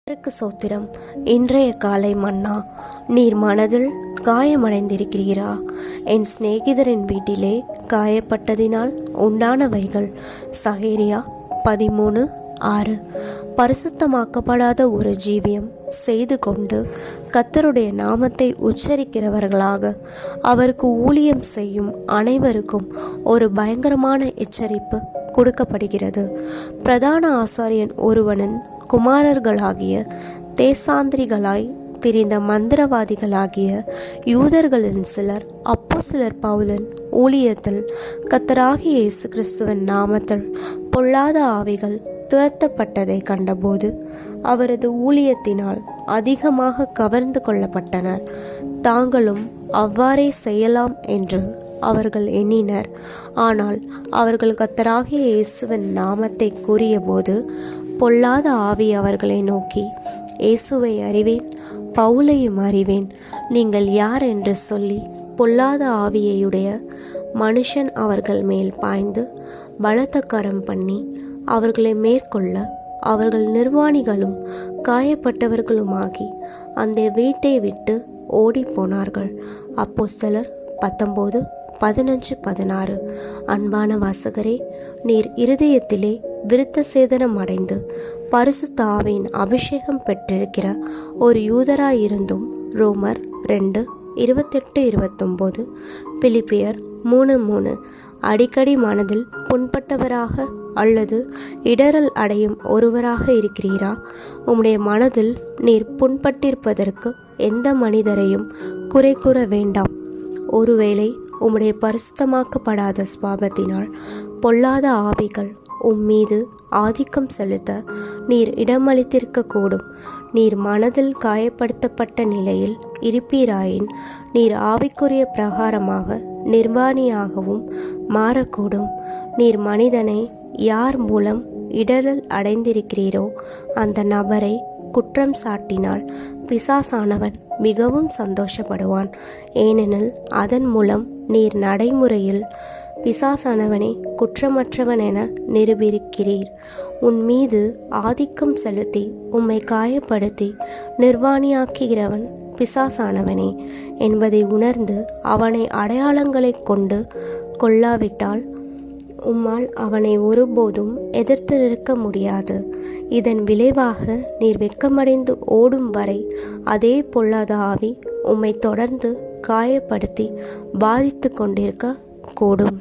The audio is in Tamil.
சோத்திரம். இன்றைய காலை மன்னா. நீர் மனதில் காயமடைந்திருக்கிறீரா? என் சிநேகிதரின் வீட்டிலே காயப்பட்டதினால் உண்டானவைகள். சகேரியா 13:6. பரிசுத்தமாக்கப்படாத ஒரு ஜீவியம் செய்து கொண்டு கர்த்தருடைய நாமத்தை உச்சரிக்கிறவர்களாக அவருக்கு ஊழியம் செய்யும் அனைவருக்கும் ஒரு பயங்கரமான எச்சரிப்பு கொடுக்கப்படுகிறது. பிரதான ஆசாரியன் ஒருவனின் குமாரர்களாகிய தேசாந்திரிகளாய் திரிந்த மந்திரவாதிகளாகிய யூதர்களின் சிலர் அப்போஸ்தலர் பவுலின் ஊழியத்தில் கர்த்தராகிய இயேசு கிறிஸ்துவின் நாமத்தில் பொல்லாத ஆவிகள் துரத்தப்பட்டதை கண்டபோது அவரது ஊழியத்தினால் அதிகமாக கவர்ந்து கொள்ளப்பட்டனர். தாங்களும் அவ்வாறே செய்யலாம் என்று அவர்கள் எண்ணினர். ஆனால் அவர்கள் கர்த்தராகிய இயேசுவின் நாமத்தை கூறியபோது பொல்லாத ஆவி அவர்களை நோக்கி, இயேசுவை அறிவேன், பவுலையும் அறிவேன், நீங்கள் யார் என்று சொல்லி பொல்லாத ஆவியையுடைய மனுஷன் அவர்கள் மேல் பாய்ந்து பலத்த கரம் பண்ணி அவர்களை மேற்கொள்ள அவர்கள் நிர்வாணிகளும் காயப்பட்டவர்களுமாகி அந்த வீட்டை விட்டு ஓடி போனார்கள். அப்போஸ்தலர் 19:15-16. அன்பான வாசகரே, நீர் இருதயத்திலே விருத்த சேதனம் அடைந்து பரிசுத்த ஆவியின் அபிஷேகம் பெற்றிருக்கிற ஒரு யூதராயிருந்தும் ரோமர் 2:28-29, பிலிப்பியர் 3:3 அடிக்கடி மனதில் புண்பட்டவராக அல்லது இடறல் அடையும் ஒருவராக இருக்கிறீரா? உம்முடைய மனதில் நீர் புண்பட்டிருப்பதற்கு எந்த மனிதரையும் குறை கூற வேண்டாம். ஒருவேளை உம்முடைய பரிசுத்தமாக்கப்படாத சுபாவத்தினால் பொல்லாத ஆவிகள் உம்மீது ஆதிக்கம் செலுத்த நீர் இடமளித்திருக்க கூடும். நீர் மனதில் காயப்படுத்தப்பட்ட நிலையில் இருப்பீராயின் நீர் ஆவிக்குரிய பிரகாரமாக நிர்வாணியாகவும் மாறக்கூடும். நீர் மனிதனை யார் மூலம் இடரல் அடைந்திருக்கிறீரோ அந்த நபரை குற்றம் சாட்டினால் பிசாசானவன் மிகவும் சந்தோஷப்படுவான். ஏனெனில் அதன் மூலம் நீர் நடைமுறையில் பிசாசானவனை குற்றமற்றவன் என நிரூபிக்கிறீர். உன் மீது ஆதிக்கம் செலுத்தி உம்மை காயப்படுத்தி நிர்வாணியாக்குகிறவன் பிசாசானவனே என்பதை உணர்ந்து அவனை அடையாளங்களை கொண்டு கொள்ளாவிட்டால் உம்மால் அவனை ஒருபோதும் எதிர்த்து நிற்க முடியாது. இதன் விளைவாக நீர் வெட்கமடைந்து ஓடும் வரை அதே பொல்லாத ஆவி உம்மை தொடர்ந்து காயப்படுத்தி பாதித்து கொண்டிருக்க கூடும்.